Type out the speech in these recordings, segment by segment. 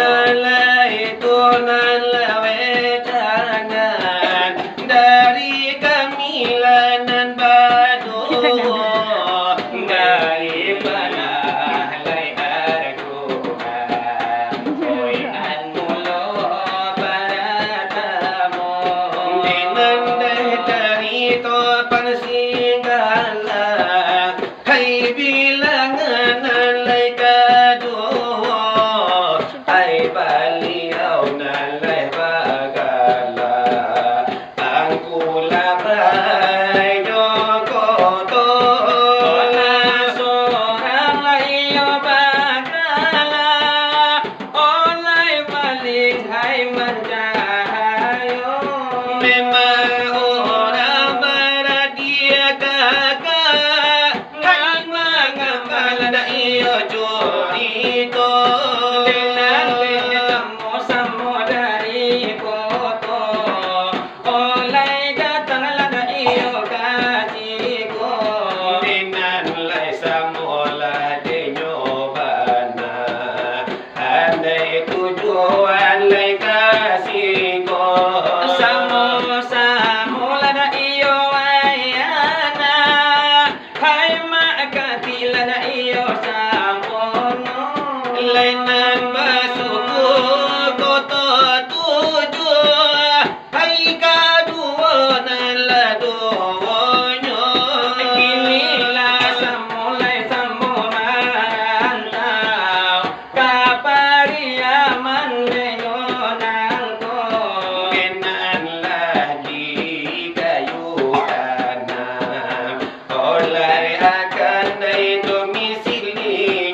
nalai tunan lawe jangan dari kamilanan badu dari panalai arguman koinan mulo paratamu dinan dari to pansinggala hai bilangan nalai kadu hai baliau nalai bagala angkula bai jokoto na sorang layo bagala olai baling hai mancahayo memang orang beradia kakak hai mangambal da iyo curito Lainan basuku koto tujuh hai kadua nala doonyo inilah samulai samurantau kapariaman lenyonangko kenan lagi kayu tanam oleh akan dari domisilinya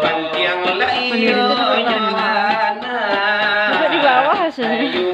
Pantiang Mandiri itu tuh kanan. Duduk di bawah hasilnya.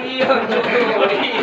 Yo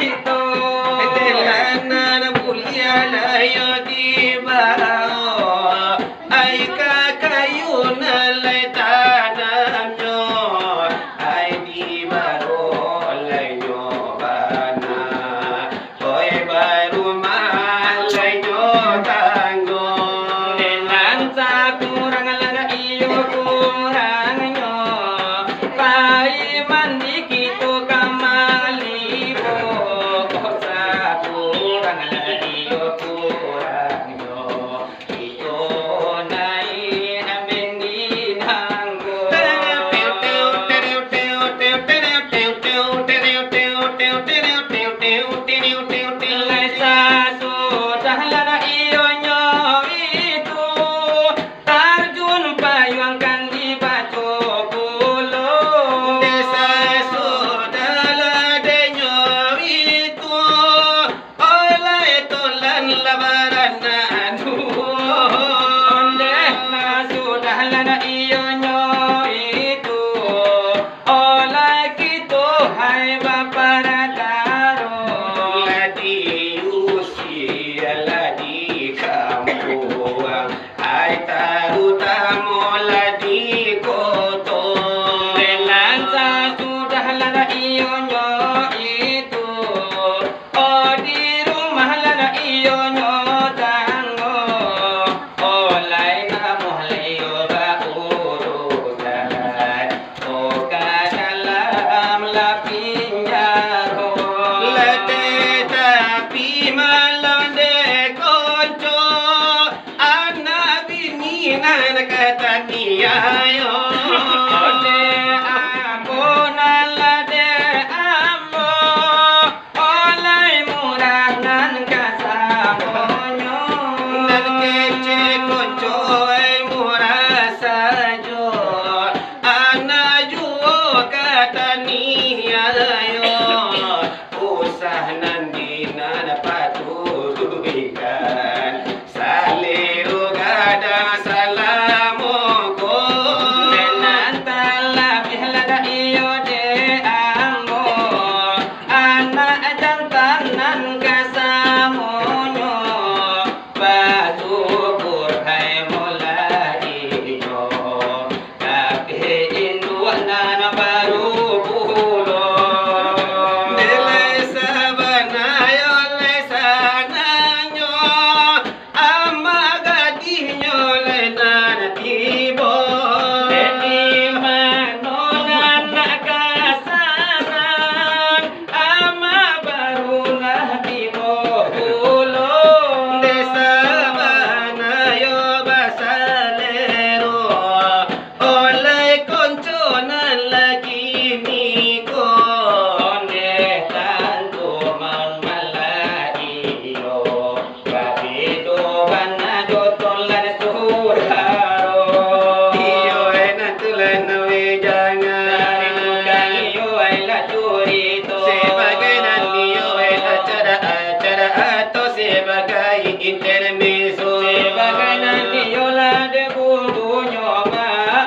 sebagai intermezzo. Sebagai nanti yola de bumbunya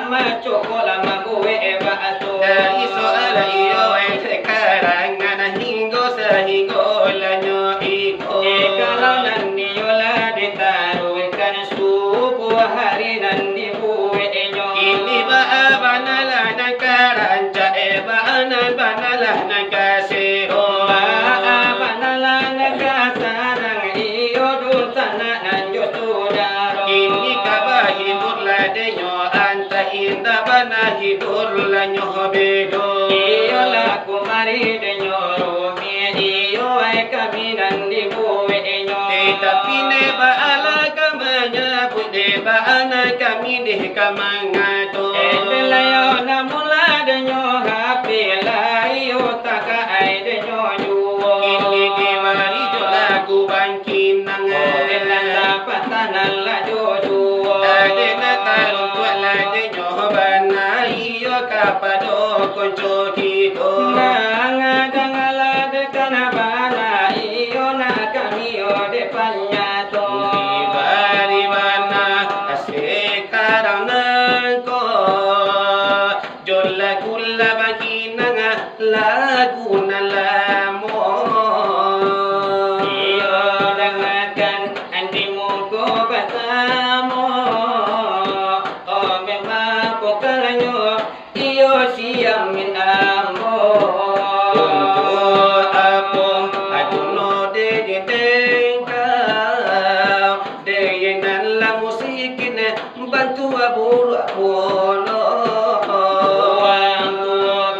macokola mabuwe bakso. Dari soal iyo sekarang hingga sehinggolanyo iko. Kalau nanti yola ditaruhkan subuh hari nanti buwe enyo. Ini banalah nak karanca banalah nak kaseo. Banalah nak kasarang iyo dusana nanjo sudaro. Ini kabah hidur ladenyo anta inda bana hidur lanyo bedo. Iyo la kumari denyo rumi iyo ay kami nanti buwe enyo. Tetapi ne baala kamanya bude baana kami deh kamangato. Layo na mula denyo happy layo taka ay denyo yuwo. Ini di mari jo lagu bangkin nang. Patanan la jojuwo. Ade na talon tua la de nyo bana iyo kapado konco hito. Ngala de kanabana iyo na kamiyo de panyato. Ibari bana sekarang nangko jola kula baginanga lagu nalamo. Iyo dangakan andi muko batamo. O mema pokalanyo iyo siam min ambo. Untuk apa aduno de tengkau de yenan la musikine bantu abur apolo.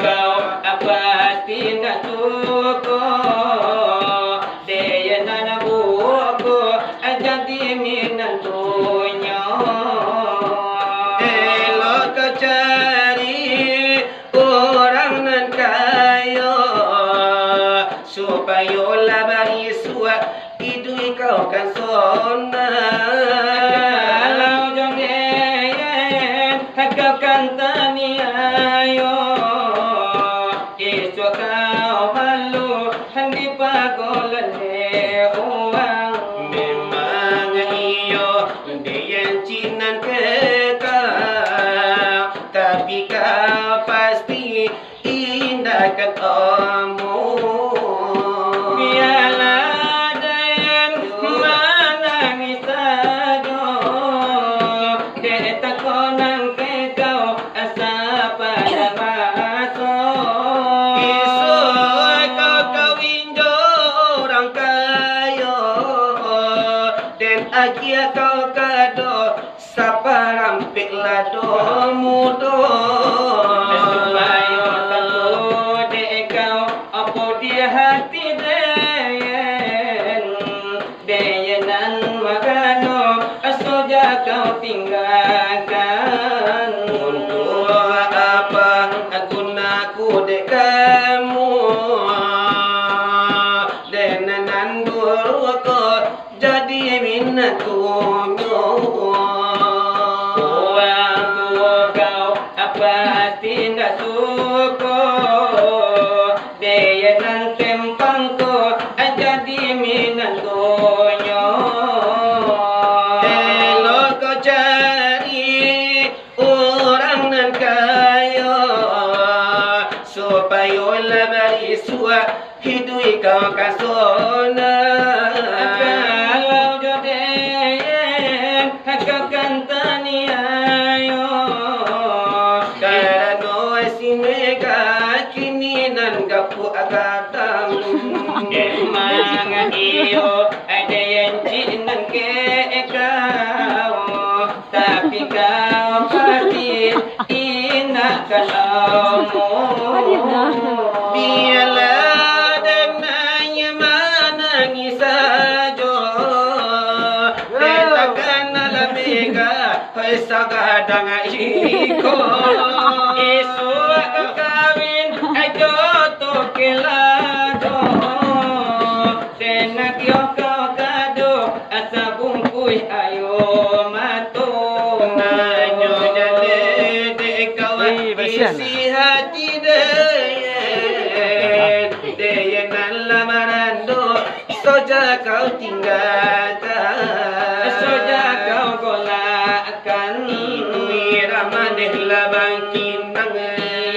Kau apa tindak suko daya nana buko jadi minantunya. Elok kau cari orang nan kaya supaya labari suat idui kau kan sona. Kalau jodoh kau kan taniayo esok kau malu handi pagolan uang. Memang iyo dia cinan ke kau, tapi kau pasti indahkan omong. Biarlah dan menangis saja, dia tak konang ke kau asa pada masuk. Esok kau kawin jo orang kaya, dan akhir kau kado sapa rampik lado mudo. Supaya tahu dek kau apa dia hati deyenan magano asoja kau tinggalkan. Untuk apa gunaku dek kamu, dan nandur kau jadi minatku. Uang kau apa tindak suko deyenan tempangku jadi minantunya. Elok kau cari orang nan kaya supaya labari suat hidui kau kasona. Kalau jodoh kau kan taniayo Karena si mega kini nan gapu agadang. emang iyo ada yang cinan ke kau, tapi kau pasti inakkan omong. Biarlah dengannya menangis saja, takkan ala mega sagadang iko. Esok kau kawin ajo to kelado, tenak yo kau kado asa bungkui ayo mato. Nanyo jale de kawan isi hati deyen nan lamarando Soja kau tinggalkan, soja kau golakkan. Itu irama labang kinang,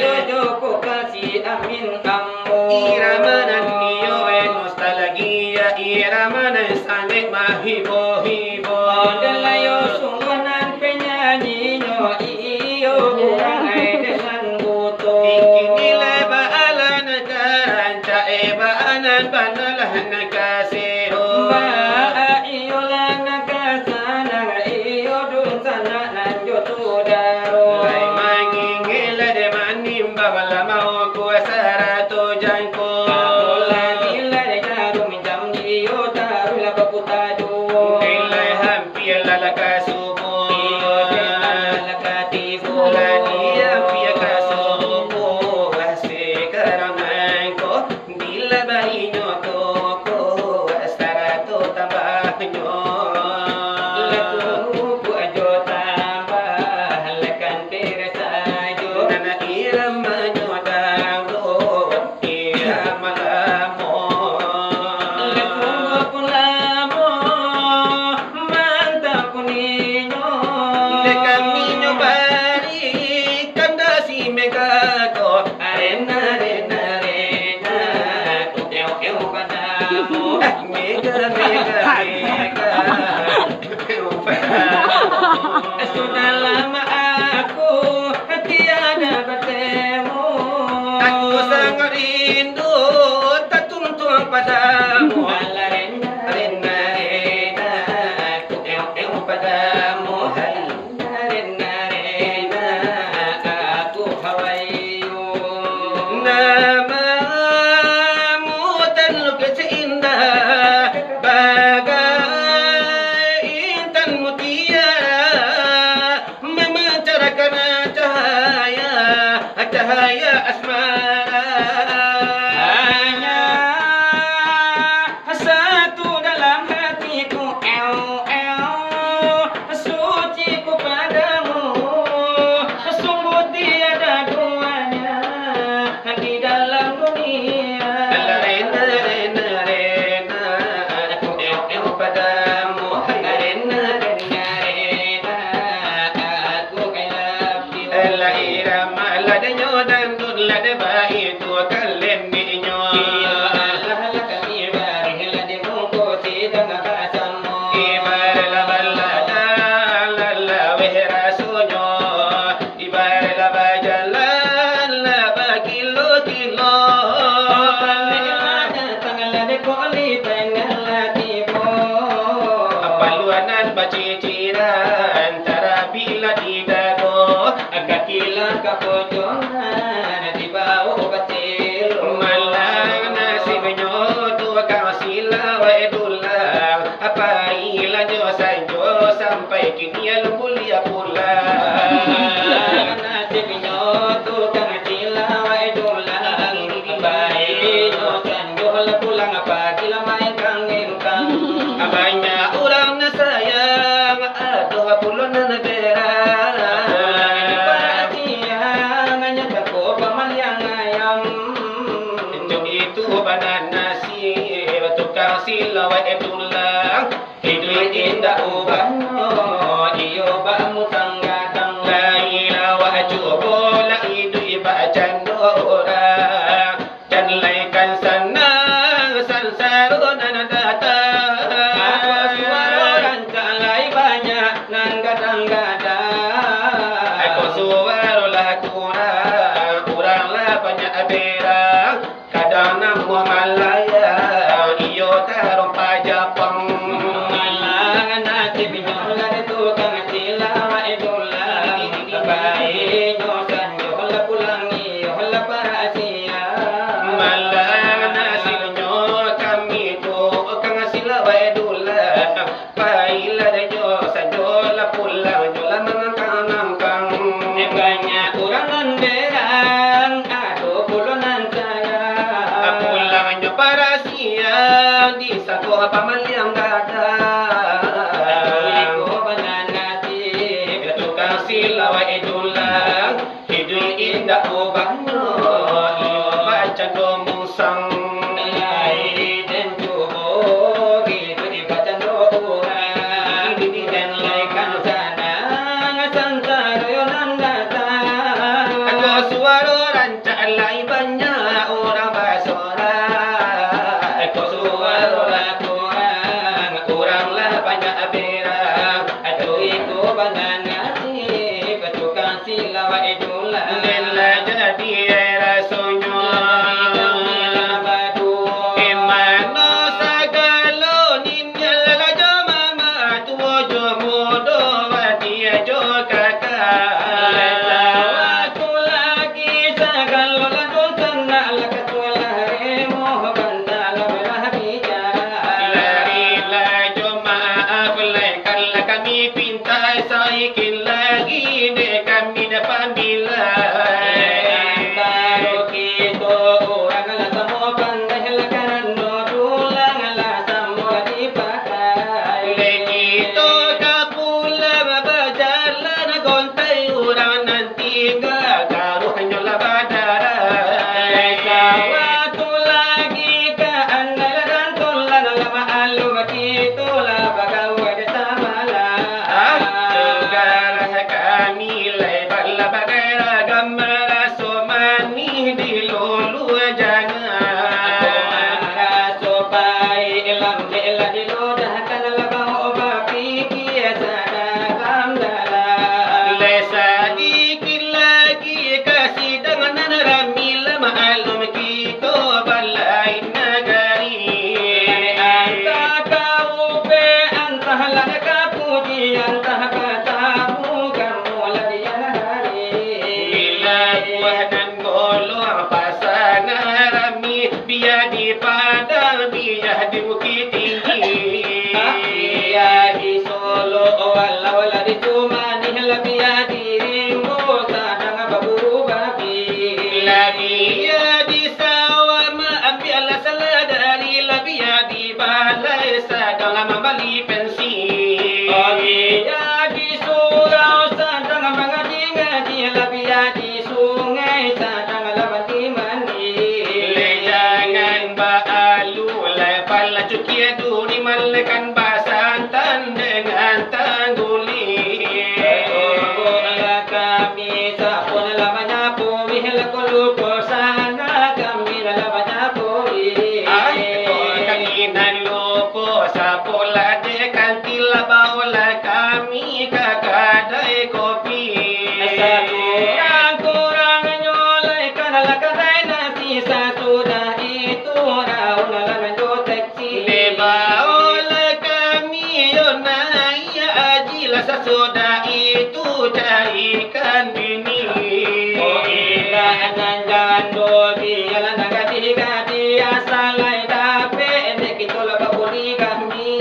Yojo ko kasih amin ammo. irama nan niyo nostalgia, irama nan sanek mahibo hibo. Dalayo sungguhan penyanyi nyo iyo kurang ay dengan buto. Ikinilay baalan karanca baanan panalah nakasero. Ba iyo lang nakasana iyo dun sana nanjo tudaro. Lay mangingila de manimba wala mau kuasara to jangko. Lagi lari jarum jam iyo taru la paputado. Ilay hampir lalaka subo. Iyo lalaka tibo. Lani hampir kasubo. Wasi karangan ko. Bila bayi nyo to ko. Asara to tambah nyo. Latu ku ajo tambah lekan teresajo. Nana irama nyo dago. Irama lamo. Letungo pulamo mantap kuninyo. Lekamiño bari kanda si megako. Arena arena arena kuteo keo padamo. Mega mega mega. Sudah lama aku tiada bertemu. Aku sangat rindu tertuntung padamu. Arena arena arena kuteo keo padamu. Arena arena aku hawayu. Namamu dan lukis indah bagai intan mutiara memancarkan cahaya asmara. Hanya satu dalam hatiku, suci ku padamu, sungguh tiada duanya di dalam dunia. Rena rena rena Aku padamu, rena rena rena, aku I love you. la irama la de nyo dan dun la de bayi tu kalen ni nyo. Iya Allah lah kami bari lah di muka tidak ngakasamu. Ibar la balla la la wehra sonyo. Ibar la bajala la bakilo kilo. Apaluanan baciciran antara bila didago agak kilang malang nasi benyo tu kau sila wa edulang apa ilanyo sanjo sampai kini mulia pula. Banyak orang na sayang aduh pulon na nagera. Itu banana si tukang sila wa edulang hidup indah ubah iyo ba mutanggatang laila wa ajubo la hidup ba candora dan laikan sanang sansaro na datang. Aku suara lah kurang lah banyak berang. Kadang nama Malaya, iyo taruh pajapang. Malang nasi nyo kami tu kang sila wa edula. Paila de yo sanjola pulang jola mangkang kang. Banyak orang nenderang, aduh pulunan saya. Pulang nyo para siang di satu pamaliang dada. Iko bananati, Tukang sila wa edulang hidup indah ubah iyo baca domusang. Lai dan jubo jangan supaya ilam bela diludahkan labau bapi kiasa dalam dalam lesa dikit lagi kasih dengan ramil ma'alum kita balai negari antah kau be antah laka puji antah katamu kamu ladian hari bila buah dan golong pasangan rami biar di padang biar di bukit tinggi ya di Solo walau di Cumani lebih dirimu sadang baburu babi labia di sawah ambil seladari labia di balai sedang membeli pensi ya di surau sadang mengaji-ngaji lebih di sungai sadang lamati mandi jangan baalu lepal cuki duri malekan basantan dengan tangguli kami sapun lamanya puri lekulu sana kami lamanya puri kanginan lupo sapola de kantila baula kami kakadai kopi kurang nyolai kanala kadai nasi sudah itu raun lalu teksi de baula kami yonaya ajila sesudah itu carikan bini jangan dobi jalan gadi asalai dape kita bakuri kami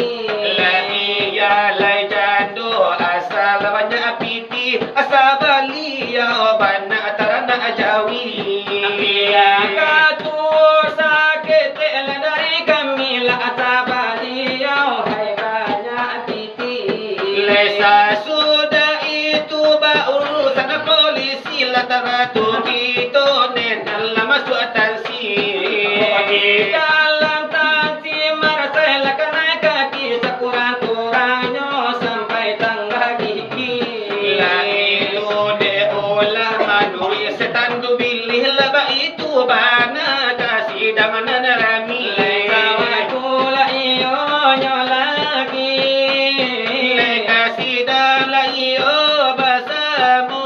labia lai jando asal banyak piti asal balia bana tarana jawi katu sakit dari kami lah asabalia hai banyak titi lesa sudah itu urusan polisi lataratu kita nenal masuk tansi dalam tansi marasai lakanai kaki sekurang-kurangnya sampai tangga gigi itu de olah manui setandu bilih laba itu bana kasih damanan rami kula iyo lagi kasih dala iyo basamo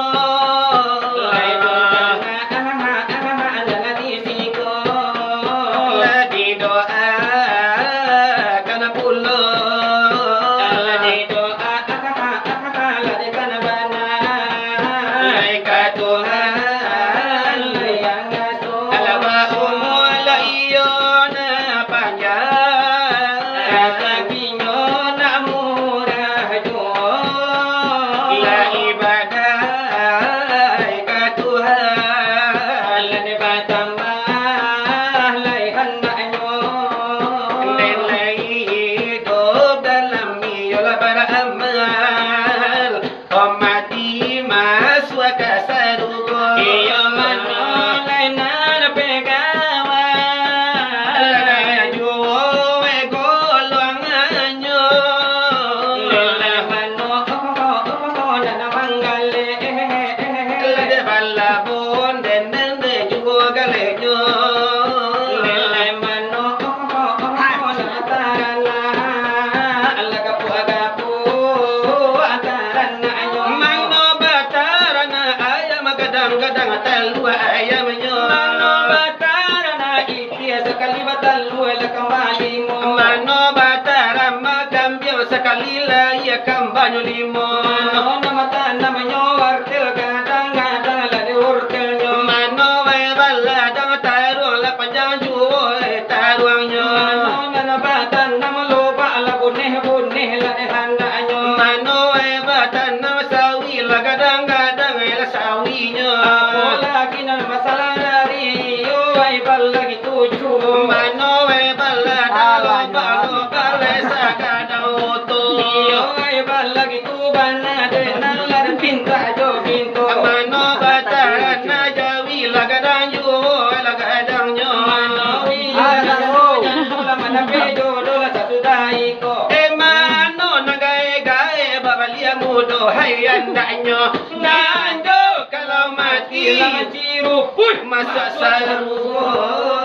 lagi doa kana pulo ka Tuhan alaba umula iyo na panjang la ibadah ka Tuhan nilai hidup dalam iyola beramal omati maswa kasarugo kadang telu ayamnya mano batara makambio sekali la ya kambanyo limo mano we balla dang taru la panjang juo taruangnya mano we batan nama sawi la gadang-gadang la sawinya mano we balla dalam balu bale sakadau to mano bataran na jawi la gadang juo la gadangnya mano nagai-gai babalia mudo hayan danyo nando kalau mati masa saru